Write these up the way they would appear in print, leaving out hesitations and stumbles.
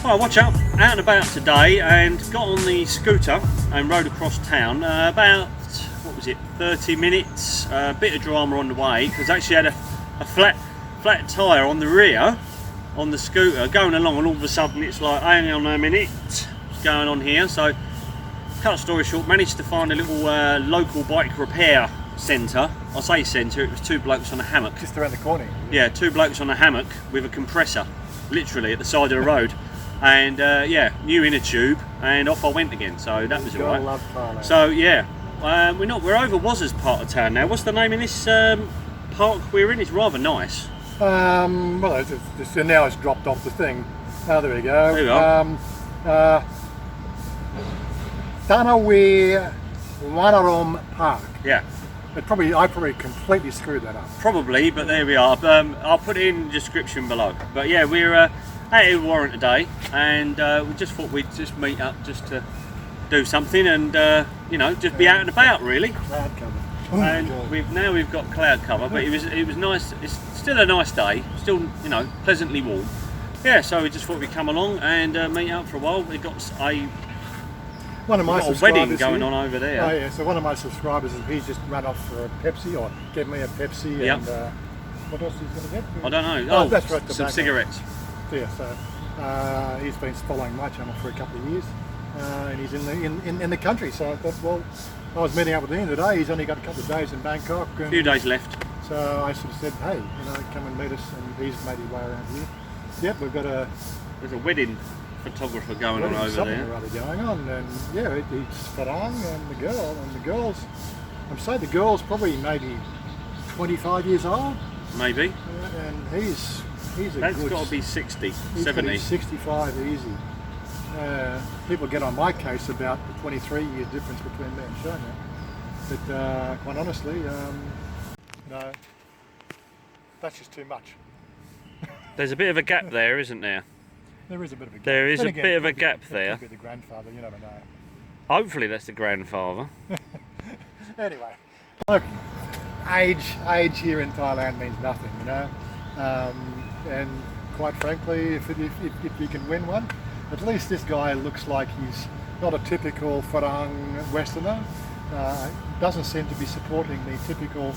Well, watch out and about today, and got on the scooter and rode across town. About, what was it, 30 minutes. A bit of drama on the way because actually had a flat tyre on the rear on the scooter going along, and all of a sudden it's like, hang on a minute, what's going on here? So, cut story short, managed to find a little local bike repair centre. I say centre, it was two blokes on a hammock. Just around the corner. Yeah, two blokes on a hammock with a compressor, literally at the side of the road. And yeah, new inner tube, and off I went again. So that was alright. Love Thailand. So yeah, we're over Waz's part of town now. What's the name of this park we're in? It's rather nice. Well, now it's dropped off the thing. Oh, there we go. There we are. Tanawir Wanarom Park. Yeah. I probably completely screwed that up. Probably, but there we are. I'll put it in the description below. But yeah, we're out in Warren today, and we just thought we'd just meet up just to do something, and you know, just be out and about really. Cloud cover. And we've got cloud cover, but it was nice. It's still a nice day, still, you know, pleasantly warm. Yeah, so we just thought we'd come along and meet up for a while. We got a wedding going on over there. Oh yeah, so one of my subscribers, he's just run off for a Pepsi, or gave me a Pepsi, yep. And what else he's going to get? I don't know. Oh, that's right, some cigarettes. Yeah, so he's been following my channel for a couple of years, and he's in the country. So I thought, well, I was meeting up with him today. He's only got a couple of days in Bangkok. A few days left. So I sort of said, hey, you know, come and meet us, and he's made his way around here. Yep, we've got there's a wedding photographer going on over there. Rather going on, and yeah, it's Farang and the girls. I'm saying the girl's probably maybe 25 years old. Maybe. And he's a That's good. got to be 60, 70. 65 easy. People get on my case about the 23 years difference between me and Shona, but quite honestly, you know, that's just too much. There's a bit of a gap there, isn't there? There is a bit of a gap. There is a bit of a gap there. Could be the grandfather, you never know. Hopefully that's the grandfather. Anyway, look, age here in Thailand means nothing, you know. And quite frankly, if you can win one, at least this guy looks like he's not a typical Farang Westerner. Doesn't seem to be supporting the typical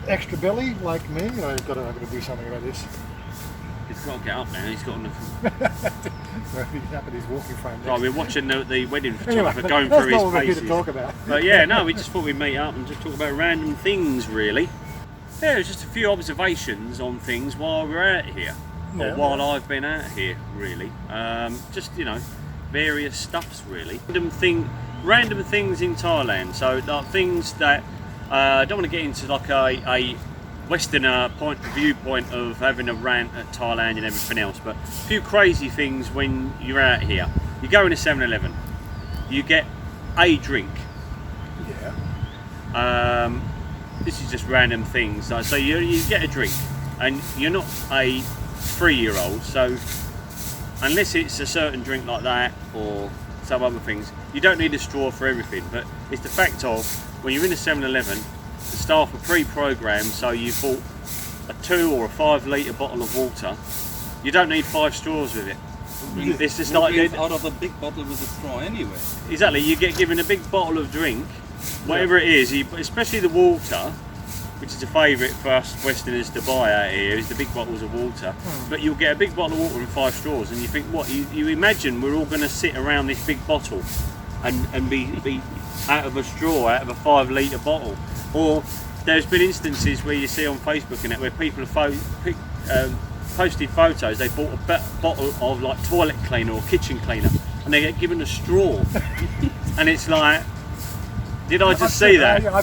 extra belly like me. You know, I've got to do something about this. He's got to get up now. He's got enough. So he's up at his walking frame. Right, we're watching the wedding photographer Anyway, going that's through not his what we're here paces. to talk about. But yeah, no, we just thought we'd meet up and just talk about random things, really. Yeah, there's just a few observations on things while we're out here, or while I've been out here, really. Just, you know, various stuffs, really. Random things in Thailand. So like things that I don't want to get into like a Westerner viewpoint of having a rant at Thailand and everything else, but a few crazy things when you're out here. You go in a 7-Eleven, you get a drink. Yeah. This is just random things. So you get a drink, and you're not a 3-year-old, so unless it's a certain drink like that or some other things, you don't need a straw for everything. But it's the fact of when you're in a 7-Eleven, the staff are pre-programmed, so you bought a 2 or a 5 litre bottle of water. You don't need 5 straws with it. This is like out of a big bottle with a straw anyway. Exactly. You get given a big bottle of drink, whatever it is, especially the water, which is a favourite for us Westerners to buy out here, is the big bottles of water. But you'll get a big bottle of water and 5 straws, and you think, what? You imagine we're all going to sit around this big bottle and be out of a straw, out of a 5 litre bottle. Or there's been instances where you see on Facebook and that where people have posted photos, they bought a bottle of like toilet cleaner or kitchen cleaner, and they get given a straw. And it's like, did I just see that? I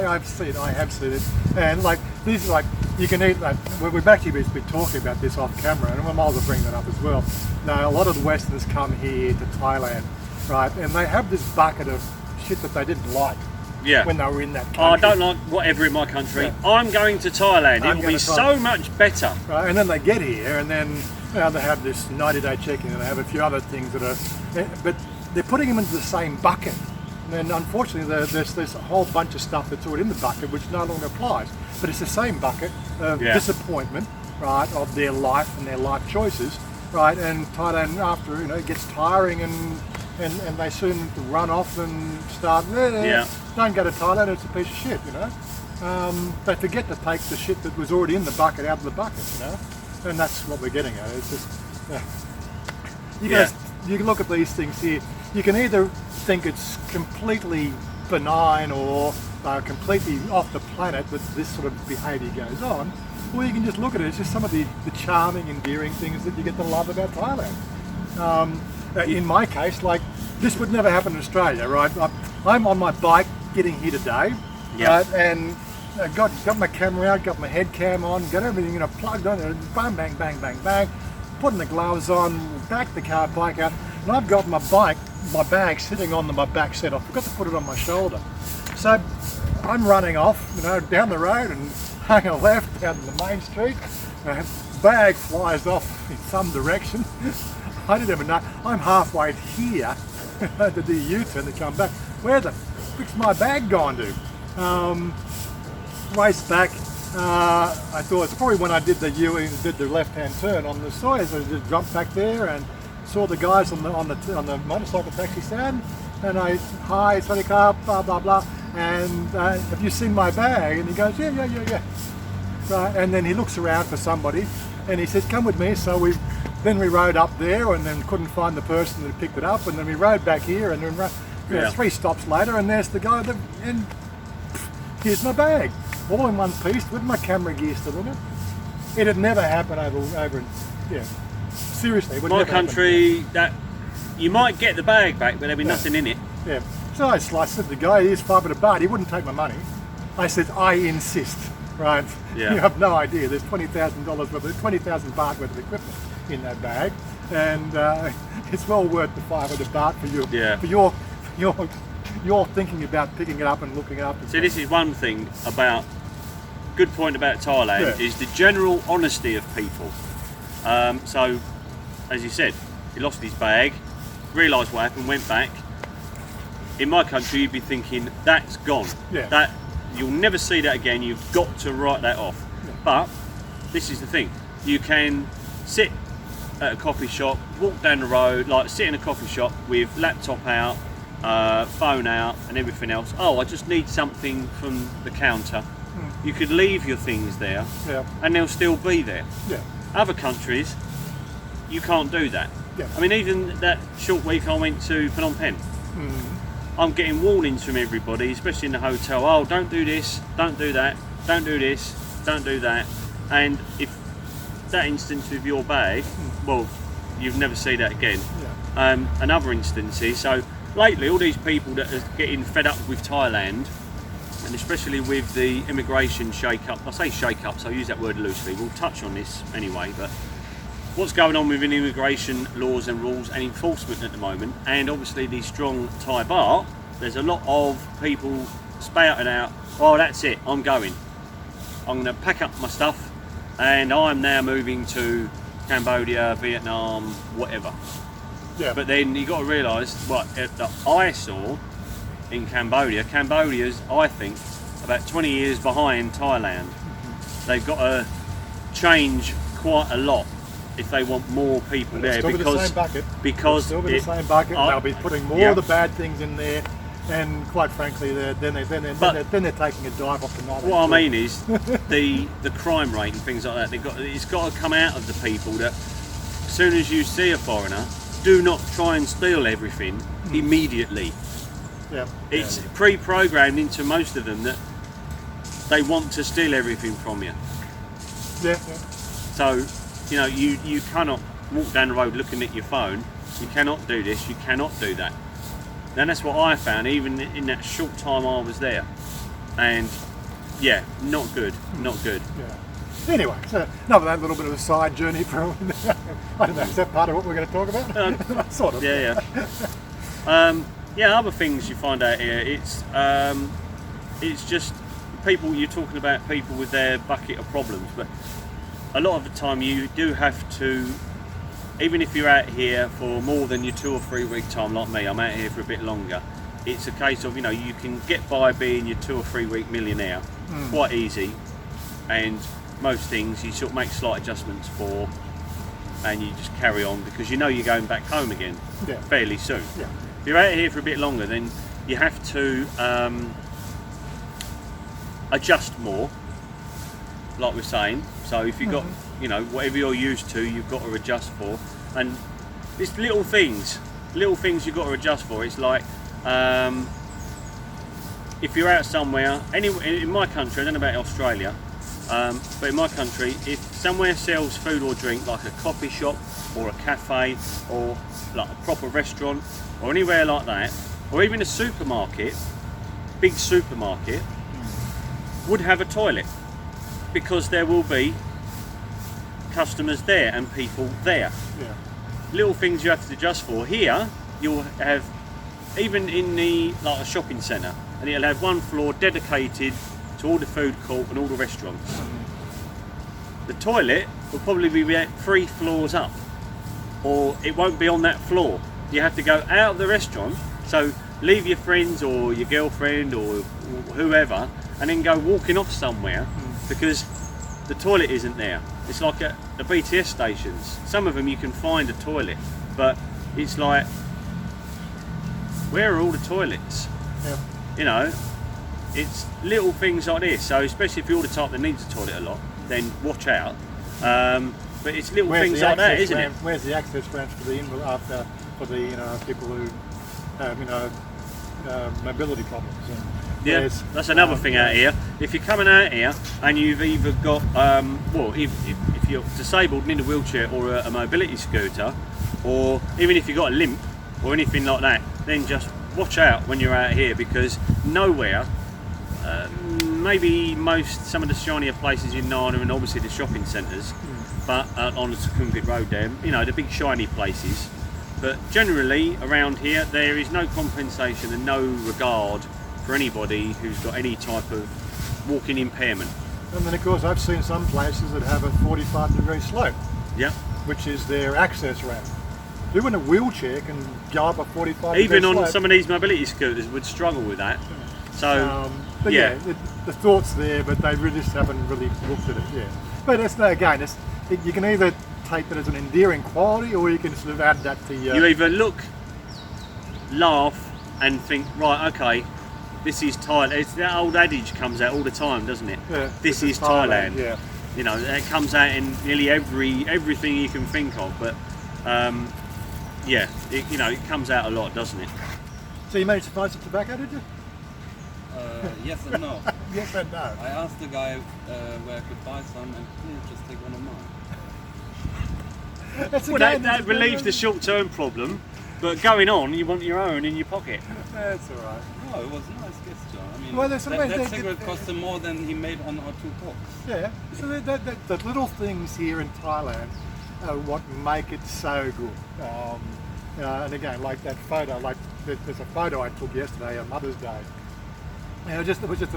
have seen it. And like, these like, you can eat like, we've actually been talking about this off camera, and we might as well bring that up as well. Now, a lot of the Westerners come here to Thailand, right, and they have this bucket of shit that they didn't like. Yeah. When they were in that country. I don't like whatever in my country. Yeah. I'm going to Thailand. It will be so much better. Right, and then they get here, and then they have this 90-day check-in, and they have a few other things that are, but they're putting them into the same bucket. And then unfortunately, there's a whole bunch of stuff that's already in the bucket which no longer applies. But it's the same bucket of disappointment, right, of their life and their life choices. right? And Thailand, after it gets tiring, and they soon run off and start. Don't go to Thailand; it's a piece of shit, They forget to take the shit that was already in the bucket out of the bucket, and that's what we're getting at. It's just you can look at these things here. You can either think it's completely benign or completely off the planet that this sort of behaviour goes on, or you can just look at it. It's just some of the charming, endearing things that you get to love about Thailand. In my case, like, this would never happen in Australia, right? I'm on my bike getting here today, right? And got my camera out, got my head cam on, got everything plugged on, and bang, bang, bang, bang, bang, putting the gloves on, back the bike out, and I've got my bag sitting on my back seat. I forgot to put it on my shoulder. So I'm running off, down the road and hang a left down the main street. Bag flies off in some direction. I didn't even know. I'm halfway here to do a U-turn to come back. Where the frick's my bag gone to? Race back. I thought it's probably when I did the left-hand turn on the side. So I just jumped back there and saw the guys on the motorcycle taxi stand, and hi, sorry car, blah blah blah. And have you seen my bag? And he goes, yeah. Right, and then he looks around for somebody, and he says, come with me. So we rode up there, and then couldn't find the person that picked it up, and then we rode back here, and then 3 stops later, and there's the guy and here's my bag, all in one piece with my camera gear still in it. It had never happened over seriously. It would my never country, happen. that you might get the bag back, but there'd be nothing in it. Yeah. So I said to the guy, here's $500. He wouldn't take my money. I said, I insist. Right? Yeah. You have no idea. There's $20,000 worth, 20,000 baht worth of equipment in that bag, and it's well worth the $500 for you. Yeah. For your thinking about picking it up and looking it up. So this is one thing about, good point about Thailand, is the general honesty of people. So, as you said, he lost his bag, realised what happened, went back. In my country, you'd be thinking, that's gone. Yeah. That you'll never see that again. You've got to write that off. Yeah. But this is the thing: you can sit at a coffee shop, walk down the road, like sit in a coffee shop with laptop out, phone out, and everything else. Oh, I just need something from the counter. You could leave your things there, and they'll still be there. Yeah. Other countries, you can't do that. Yeah. I mean, even that short week I went to Phnom Penh. I'm getting warnings from everybody, especially in the hotel. Oh, don't do this, don't do that, don't do this, don't do that. And if that instance with your bag, well, you've never see that again. Yeah. And other instances. So lately, all these people that are getting fed up with Thailand, and especially with the immigration shake-up, I say shake-up, so I use that word loosely. We'll touch on this anyway, but what's going on with immigration laws and rules and enforcement at the moment, and obviously the strong Thai baht, there's a lot of people spouting out, oh, that's it, I'm going. I'm going to pack up my stuff and I'm now moving to Cambodia, Vietnam, whatever. Yeah. But then you got to realise what that I saw in Cambodia's, I think, about 20 years behind Thailand. They've got to change quite a lot if they want more people there, still because the same bucket. Because still be the same bucket. They'll be putting more of the bad things in there, and quite frankly, then they're taking a dive off the night. What I mean is the crime rate and things like that. It's got to come out of the people that as soon as you see a foreigner, do not try and steal everything immediately. Yeah. It's pre-programmed into most of them that they want to steal everything from you. Yeah. So, you cannot walk down the road looking at your phone. You cannot do this, you cannot do that. And that's what I found, even in that short time I was there. And yeah, not good, not good. Yeah. Anyway, so enough of that little bit of a side journey from, I don't know, is that part of what we're going to talk about? Sort of. Yeah. Other things you find out here, it's just people, you're talking about people with their bucket of problems, but a lot of the time you do have to, even if you're out here for more than your 2 or 3 week time, like me, I'm out here for a bit longer, it's a case of, you can get by being your 2 or 3 week millionaire quite easy, and most things you sort of make slight adjustments for and you just carry on because you know you're going back home again fairly soon. Yeah. If you're out here for a bit longer, then you have to adjust more, like we're saying. So if you've got, you know, whatever you're used to, you've got to adjust for. And it's little things you've got to adjust for. It's like, if you're out somewhere, in my country, I don't know about Australia, but in my country, if somewhere sells food or drink, like a coffee shop or a cafe or like a proper restaurant or anywhere like that, or even a supermarket, big supermarket, would have a toilet, because there will be customers there and people there. Yeah. Little things you have to adjust for. Here, you'll have, even in like a shopping centre, and it'll have one floor dedicated to all the food court and all the restaurants. The toilet will probably be 3 floors up, or it won't be on that floor. You have to go out of the restaurant, so leave your friends or your girlfriend or whoever, and then go walking off somewhere because the toilet isn't there. It's like at the BTS stations. Some of them you can find a toilet, but it's like, where are all the toilets? Yeah. You know, it's little things like this. So especially if you're the type that needs a toilet a lot, then watch out. But it's little things like that, isn't it? Where's the access ramps for the you know, people who have, you know, mobility problems? Yeah, that's another thing out here. If you're coming out here and you've either got, well, if you're disabled and in a wheelchair or a mobility scooter, or even if you've got a limp or anything like that, then just watch out when you're out here, because nowhere, maybe some of the shinier places in Nana and obviously the shopping centres, but on the Sukhumvit Road there, you know, the big shiny places. But generally around here there is no compensation and no regard for anybody who's got any type of walking impairment. And then of course I've seen some places that have a 45-degree slope, Yeah. which is their access ramp. Who in a wheelchair can go up a 45-degree Even slope? on some of these mobility scooters would struggle with that. So but yeah. the thought's there, but they really just haven't really looked at it yet. But it's again, you can either take that as an endearing quality, or you can sort of add that to your... You either look, laugh and think, right, okay, this is Thailand. It's that old adage comes out all the time, doesn't it? Yeah, this is Thailand. Yeah. You know, it comes out in nearly everything you can think of, but yeah, you know, it comes out a lot, doesn't it? So you managed to find some tobacco, did you? Yes and no. Yes and no. I asked the guy where I could buy some, and he just take one of mine. That's Well, that relieves the short-term problem, but going on, you want your own in your pocket. That's all right. No, it was a nice gesture. I mean, Well, there's some ways that they cigarette could- cost him more than he made on our 2 talks. Yeah. So the little things here in Thailand are what make it so good. And again, like that photo, like there's a photo I took yesterday on Mother's Day. You know, it was just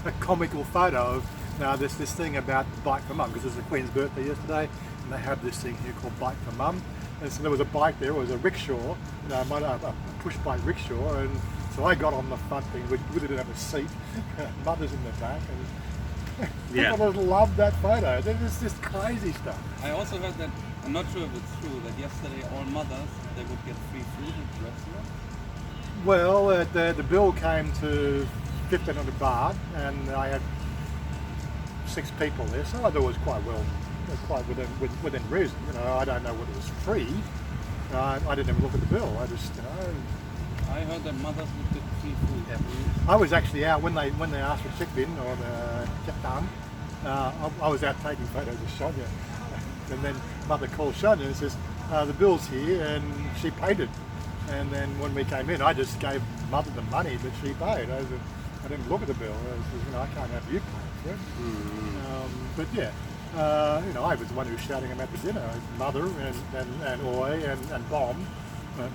a comical photo of this thing about Bike for Mum, because it was the Queen's birthday yesterday, and they have this thing here called Bike for Mum. And so there was a bike there, it was a rickshaw, a push bike rickshaw, and so I got on the front thing, we didn't have a seat, Mother's in the back, and Yeah. people love that photo. It's just crazy stuff. I also heard that, I'm not sure if it's true, that yesterday all mothers, they would get free food at the restaurant. Well, the bill came to 1,500 baht, and I had 6 people there, so I thought it was quite within reason. You know, I don't know whether it was free. I didn't even look at the bill. I just, you know. I heard that mothers would get free food. I was actually out when they asked for check-in or the check-down. I was out taking photos of Sonia, and then Mother called Sonia and says, "The bill's here," and she paid it. And then when we came in, I just gave Mother the money that she paid. I didn't look at the bill. I said, you know, I can't have you pay for it. But yeah, you know, I was the one who was shouting them at the dinner. Mother and Oi and Bomb,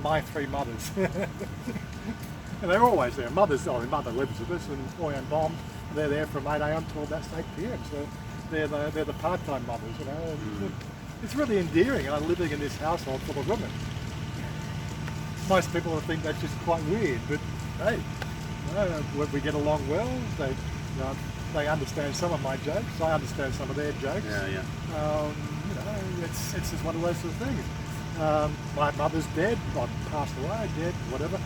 my 3 mothers. And they're always there. Mother lives with us, and Oi and Bomb, they're there from 8 a.m. till about 8 p.m. So they're the part-time mothers, you know. It's really endearing, living in this household full of women. Most people would think that's just quite weird, but hey, you know, we get along well. They understand some of my jokes. I understand some of their jokes. Yeah, yeah. You know, it's just one of those sort of things. My mother's dead, I passed away, dead, whatever.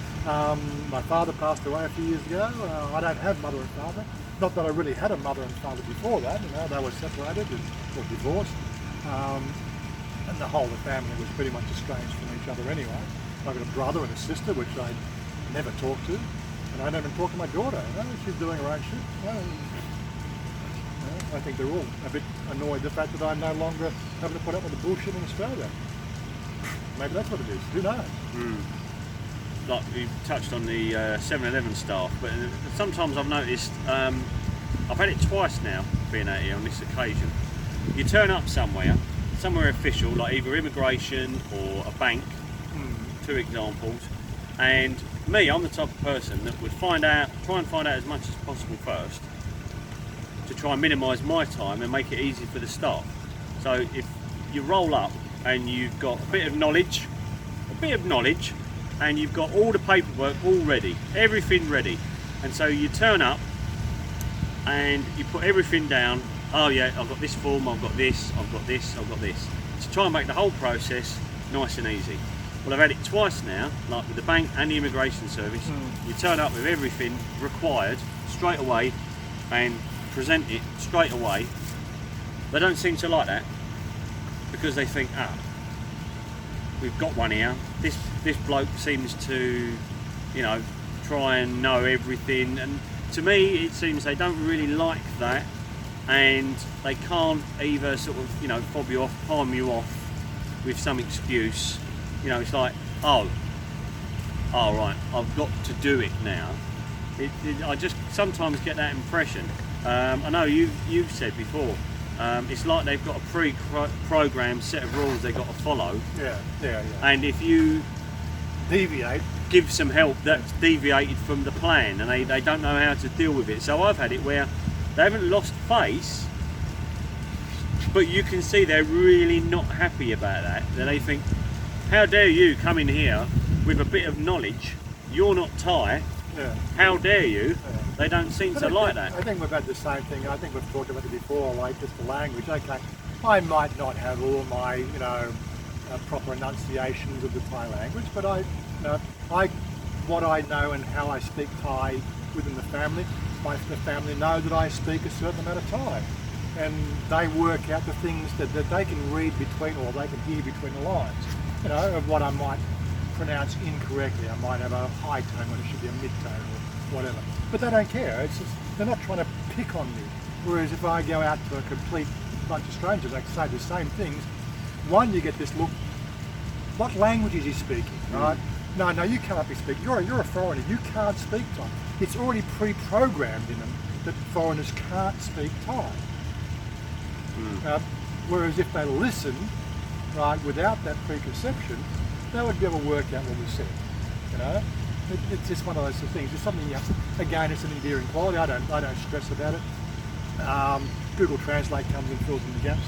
My father passed away a few years ago. I don't have mother and father. Not that I really had a mother and father before that, they were separated or divorced. And the whole of the family was pretty much estranged from each other anyway. I've got a brother and a sister, which I never talk to, and I don't even talk to my daughter. She's doing her own shit. I think they're all a bit annoyed the fact that I'm no longer having to put up with the bullshit in Australia. Maybe that's what it is. Who knows? Like we touched on the 7-Eleven staff, but sometimes I've noticed, I've had it twice now being out here on this occasion. You turn up somewhere official, like either immigration or a bank, two examples, and me, I'm the type of person that would try and find out as much as possible first to try and minimise my time and make it easy for the staff. So if you roll up and you've got a bit of knowledge, and you've got all the paperwork all ready, everything ready, and so you turn up and you put everything down. Oh yeah, I've got this form, I've got this, I've got this, I've got this, to try and make the whole process nice and easy. Well, I've had it twice now, like with the bank and the immigration service. You turn up with everything required straight away and present it straight away. They don't seem to like that, because they think, we've got one here. This bloke seems to, try and know everything. And to me, it seems they don't really like that, and they can't either sort of, fob you off, palm you off with some excuse. It's like, right, I've got to do it now. I just sometimes get that impression. I know you've said before, it's like they've got a pre-programmed set of rules they've got to follow. Yeah. And if you Deviate. give some help, that's deviated from the plan, and they don't know how to deal with it. So I've had it where they haven't lost face, but you can see they're really not happy about that. They think, how dare you come in here with a bit of knowledge? You're not Thai. Yeah. How dare you? Yeah. They don't seem to like that. I think we've had the same thing. I think we've talked about it before, like just the language. Okay, I might not have all my, proper enunciations of the Thai language, but what I know and how I speak Thai within the family, the family know that I speak a certain amount of Thai, and they work out the things that they can read between, or they can hear between the lines, of what I might pronounce incorrectly. I might have a high tone when it should be a mid-tone or whatever. But they don't care. It's just, they're not trying to pick on me. Whereas if I go out to a complete bunch of strangers, they say the same things. One, you get this look, what language is he speaking, right? No, you can't be speaking. You're a foreigner. You can't speak Thai. It's already pre-programmed in them that foreigners can't speak Thai. Whereas if they listen, right, without that preconception, they would be able to work out what we said. It's just one of those things. It's something you have to, again, it's an endearing quality. I don't stress about it. Google Translate comes and fills in the gaps,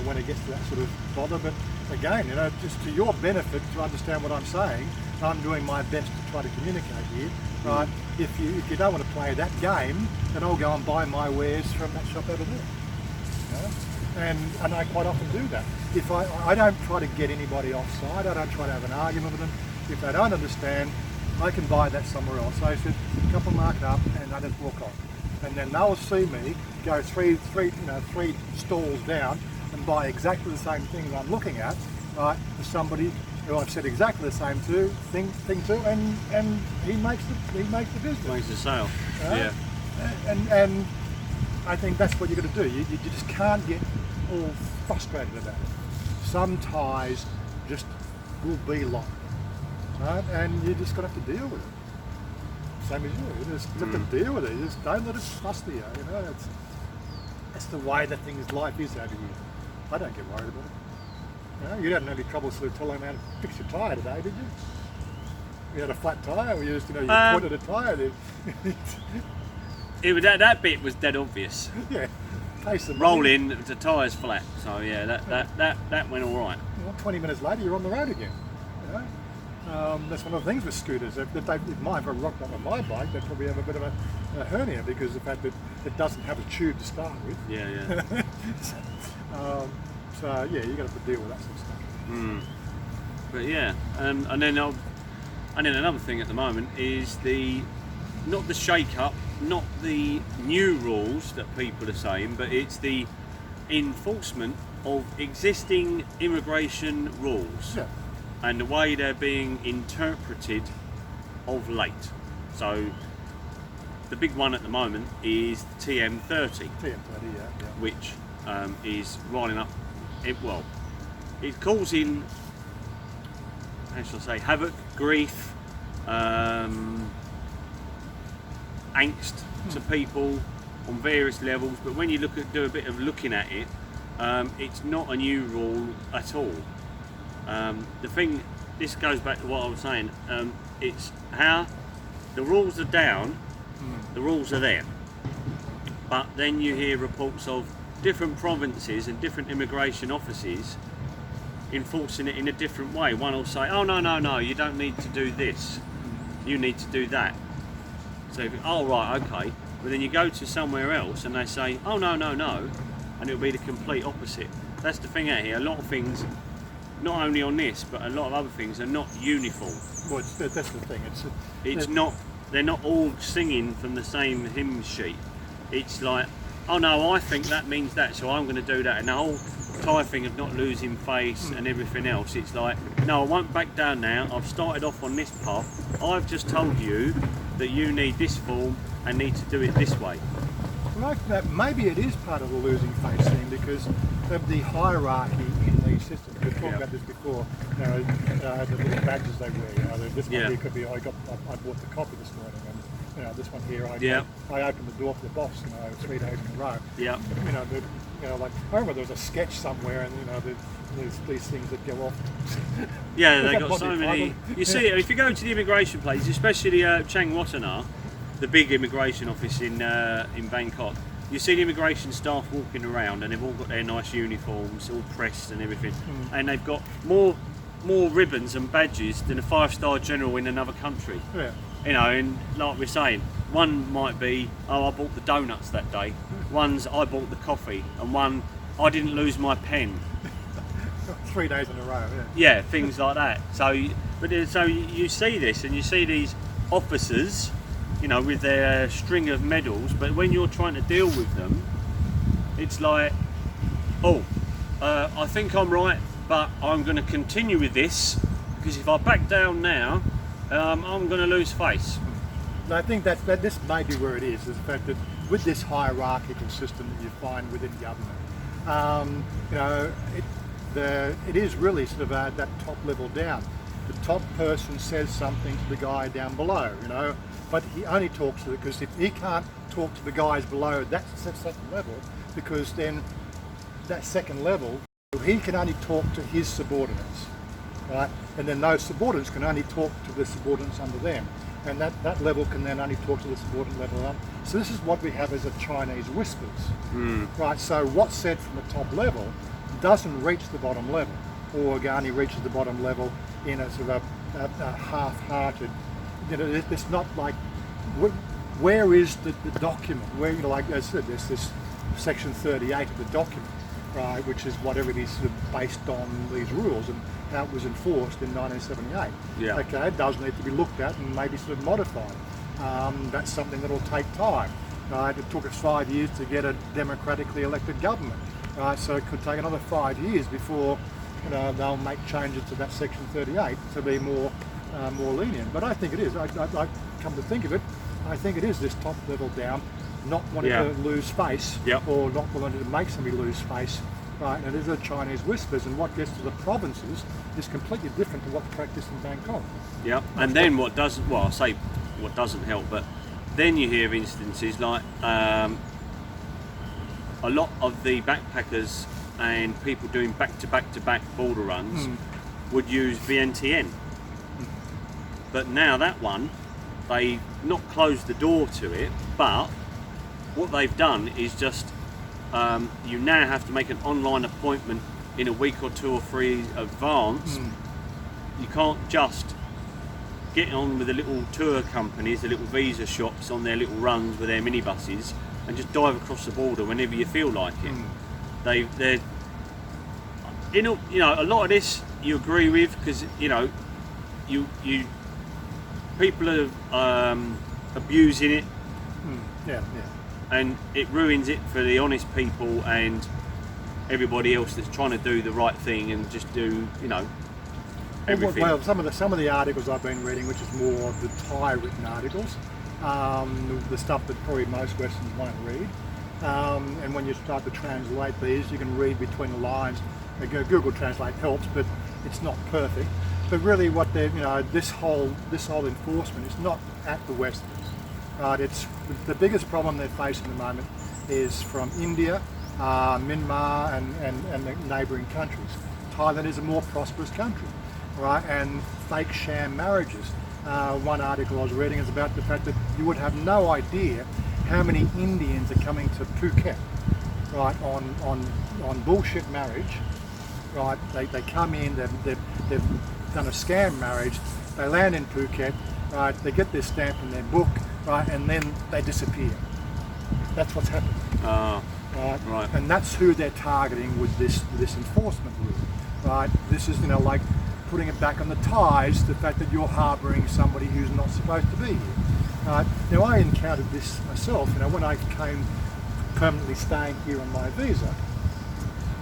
when it gets to that sort of bother. But again, just to your benefit to understand what I'm saying, I'm doing my best to try to communicate here. Right? If you don't want to play that game, then I'll go and buy my wares from that shop over there. And I quite often do that. If I don't try to get anybody offside, I don't try to have an argument with them. If they don't understand, I can buy that somewhere else. So I said, couple mark it up, and I just walk on. And then they'll see me go three stalls down and buy exactly the same thing that I'm looking at, right, for somebody who I've said exactly the same thing to, and he makes the business. Makes the sale. Yeah. And I think that's what you've got to do. You just can't get all frustrated about it. Some ties just will be like, right? And you just got to have to deal with it. Same as you just have to deal with it. You just don't let it fluster you. That's the way that life is over here. I don't get worried about it. You didn't have any trouble sort of telling me how to fix your tyre today, did you? You had a flat tyre, or you just, you pointed a tyre there. That bit was dead obvious. Yeah. Roll in, the tyre's flat. So yeah, that went all right. 20 minutes later, you're on the road again. That's one of the things with scooters. If mine were rocked up on my bike, they'd probably have a bit of a hernia because of the fact that it doesn't have a tube to start with. Yeah. So yeah, you got to deal with that sort of stuff. But yeah, and then another thing at the moment is not the shake-up, not the new rules that people are saying, but it's the enforcement of existing immigration rules and the way they're being interpreted of late. So the big one at the moment is the TM30. Which is riling up. It's causing, how shall I say, havoc, grief, angst to people on various levels. But when you do a bit of looking at it, it's not a new rule at all. This goes back to what I was saying. It's how the rules are down, the rules are there. But then you hear reports of different provinces and different immigration offices enforcing it in a different way. One will say, oh no, you don't need to do this, you need to do that. So, oh right, okay. But then you go to somewhere else and they say, oh no, and it'll be the complete opposite. That's the thing out here. A lot of things, not only on this, but a lot of other things are not uniform. Well, that's the thing. They're not all singing from the same hymn sheet. It's like, oh no, I think that means that, so I'm going to do that. And the whole Thai thing of not losing face and everything else, it's like, no, I won't back down now. I've started off on this path. I've just told you that you need this form and need to do it this way. Like that, maybe it is part of the losing face thing because of the hierarchy in these systems. We've talked about this before. The little badges they wear. This one here could be. I bought the coffee this morning, and this one here. I opened the door for the boss. 3 days in a row. Yeah. Like I remember there was a sketch somewhere, and there's these things that go off. Yeah, they got so many. You see, if you go to the immigration place, especially Chiang Watana, the big immigration office in Bangkok, you see the immigration staff walking around and they've all got their nice uniforms, all pressed and everything, and they've got more ribbons and badges than a 5-star general in another country. Yeah. And like we're saying, one might be, oh, I bought the donuts that day, one's I bought the coffee, and one, I didn't lose my pen. 3 days in a row. Yeah, things like that. So you see this, and you see these officers, with their string of medals, but when you're trying to deal with them, it's like, I think I'm right, but I'm going to continue with this, because if I back down now, I'm going to lose face. And I think that this may be where it is the fact that with this hierarchical system that you find within government, it is really sort of that top level down. The top person says something to the guy down below, but he only talks to because if he can't talk to the guys below that second level, because then that second level, he can only talk to his subordinates, right? And then those subordinates can only talk to the subordinates under them, and that level can then only talk to the subordinate level up. So this is what we have as a Chinese whispers, right? So what's said from the top level doesn't reach the bottom level, or only reaches the bottom level in a sort of a half-hearted. It's not like where is the document? Where like I said, there's this section 38 of the document, right, which is what everything's sort of based on these rules and how it was enforced in 1978. Yeah. Okay, it does need to be looked at and maybe sort of modified. That's something that'll take time. Right? It took us 5 years to get a democratically elected government. Right? So it could take another 5 years before they'll make changes to that section 38 to be more lenient. But I think it is. I come to think of it, I think it is this top level down, not wanting to lose face, or not wanting to make somebody lose face, right? And it is a Chinese whispers, and what gets to the provinces is completely different to what's practiced in Bangkok. Yeah, and then what doesn't help, but then you hear instances like a lot of the backpackers and people doing back-to-back border runs would use VNTN. But now that one, they've not closed the door to it, but what they've done is just, you now have to make an online appointment in a week or 2 or 3 advance. You can't just get on with the little tour companies, the little visa shops on their little runs with their minibuses and just dive across the border whenever you feel like it. a lot of this you agree with because you people are abusing it, Yeah. and it ruins it for the honest people and everybody else that's trying to do the right thing and just do everything. Well, some of the articles I've been reading, which is more the Thai written articles, the stuff that probably most Westerns won't read. And when you start to translate these, you can read between the lines. Google Translate helps, but it's not perfect. But really, what they, this whole enforcement is not at the Westerns. It's the biggest problem they're facing at the moment is from India, Myanmar, and the neighbouring countries. Thailand is a more prosperous country, right? And fake sham marriages. One article I was reading is about the fact that you would have no idea how many Indians are coming to Phuket, right, on bullshit marriage, right? They come in, they've done a scam marriage, they land in Phuket, right? They get their stamp in their book, right, and then they disappear. That's what's happening. Right. And that's who they're targeting with this enforcement rule, right? This is like putting it back on the Thais, the fact that you're harbouring somebody who's not supposed to be here. Now I encountered this myself, when I came permanently staying here on my visa.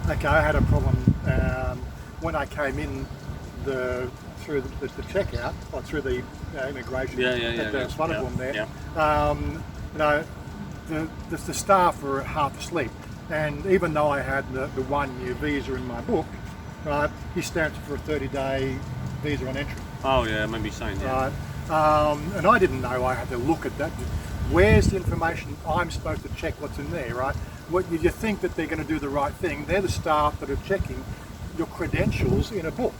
Okay, I had a problem when I came in through the checkout, or through the immigration at the Swanepoel there. The staff were half asleep, and even though I had the 1 year visa in my book, right, he stamped it for a 30-day visa on entry. Oh yeah, I remember you saying that. Right. And I didn't know I had to look at that. Where's the information I'm supposed to check what's in there, right? What you think that they're going to do the right thing? They're the staff that are checking your credentials in a book.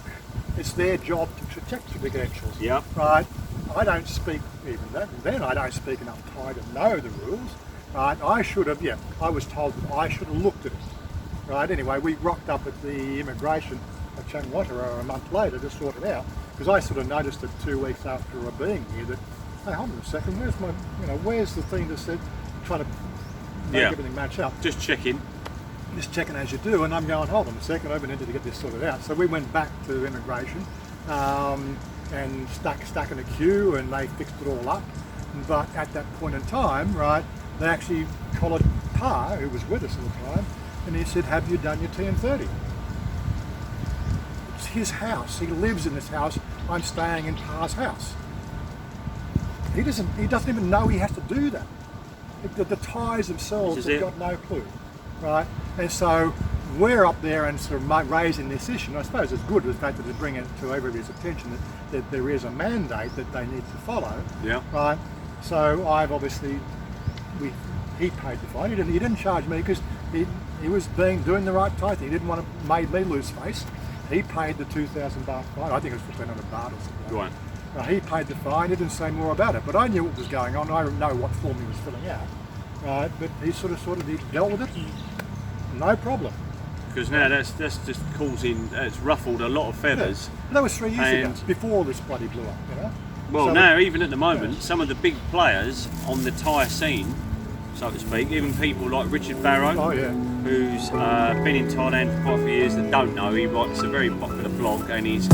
It's their job to check the credentials. Yeah. Right. I don't speak even that. Then I don't speak enough Thai to know the rules. Right. I should have. Yeah. I was told that I should have looked at it. Right. Anyway, we rocked up at the immigration at Chiang Rai a month later to sort it out, because I sort of noticed it 2 weeks after being here that, hey, hold on a second, where's my, where's the thing that said, trying to make everything match up. Just checking As you do, and I'm going, hold on a second, I needed to get this sorted out. So we went back to immigration and stuck in a queue, and they fixed it all up. But at that point in time, right, they actually collared Pa, who was with us at the time, and he said, have you done your TN30? It's his house. He lives in this house. I'm staying in Pa's house. He doesn't even know he has to do that. The Thais themselves have got no clue, right? And so we're up there and sort of raising this issue. And I suppose it's good, the fact that they bring it to everybody's attention that there is a mandate that they need to follow. Yeah. Right. So I've obviously, he paid the fine. He didn't charge me because he was doing the right Thai thing. He didn't want to make me lose face. He paid the 2,000 baht fine. I think it was 1,500 baht or something. Right. He paid the fine. He didn't say more about it, but I knew what was going on. I know what form he was filling out. Right, but he sort of he dealt with it, and no problem. Because now that's just causing, it's ruffled a lot of feathers. Yeah. That was 3 years ago, before this bloody blew up, Well, so now, even at the moment, some of the big players on the Thai scene, so to speak, even people like Richard Barrow, who's been in Thailand for quite a few years, that don't know, he writes a very popular blog, and he's